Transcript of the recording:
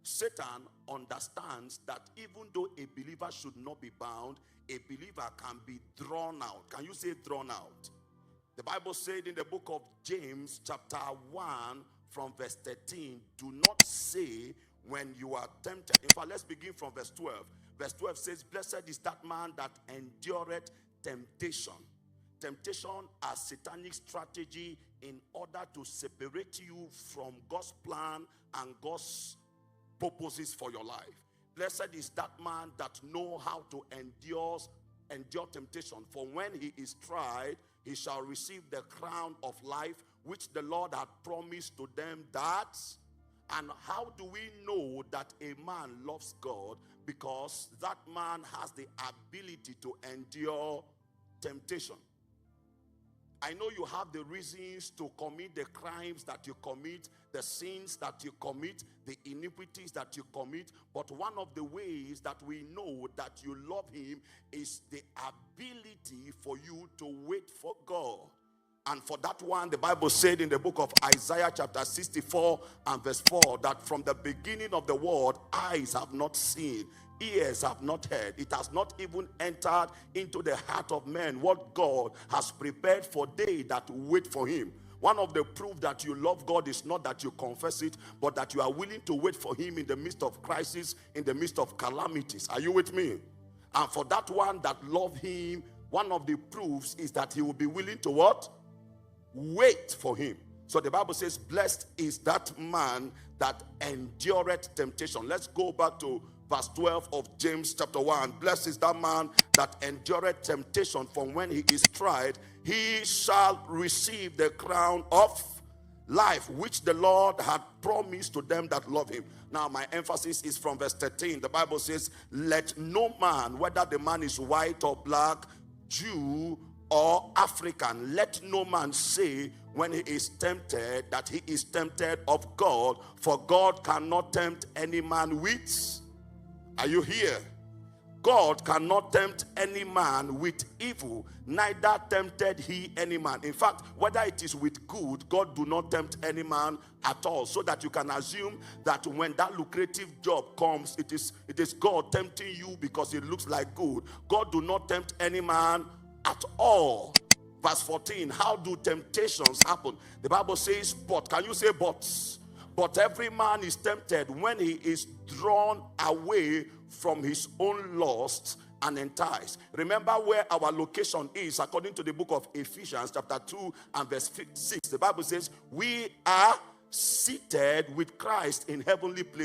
Satan understands that even though a believer should not be bound, a believer can be drawn out. Can you say drawn out? The Bible said in the book of James chapter 1 from verse 13, do not say when you are tempted. In fact, let's begin from verse 12. Verse 12 says, blessed is that man that endureth temptation. Temptation as satanic strategy in order to separate you from God's plan and God's purposes for your life. Blessed is that man that know how to endure temptation. For when he is tried, he shall receive the crown of life, which the Lord had promised to them that. And how do we know that a man loves God? Because that man has the ability to endure temptation. I know you have the reasons to commit the crimes that you commit, the sins that you commit, the iniquities that you commit. But one of the ways that we know that you love him is the ability for you to wait for God. And for that one, the Bible said in the book of Isaiah chapter 64 and verse 4, that from the beginning of the world, eyes have not seen, ears have not heard, it has not even entered into the heart of man what God has prepared for they that wait for him. One of the proof that you love God is not that you confess it, but that you are willing to wait for him in the midst of crisis, in the midst of calamities. Are you with me? And for that one that love him, one of the proofs is that he will be willing to what? Wait for him. So the Bible says, blessed is that man that endureth temptation. Let's go back to verse 12 of James chapter 1. Blessed is that man that endureth temptation, for when he is tried, he shall receive the crown of life, which the Lord had promised to them that love him. Now my emphasis is from verse 13. The Bible says, let no man, whether the man is white or black, Jew or African, let no man say when he is tempted that he is tempted of God, for God cannot tempt any man with. Are you here? God cannot tempt any man with evil, neither tempted he any man. In fact, whether it is with good, God do not tempt any man at all, so that you can assume that when that lucrative job comes, it is God tempting you because it looks like good. God do not tempt any man at all. Verse 14, how do temptations happen? The Bible says, but. Can you say but? But every man is tempted when he is drawn away from his own lust and enticed. Remember where our location is according to the book of Ephesians chapter 2 and verse 6. The Bible says, we are seated with Christ in heavenly places.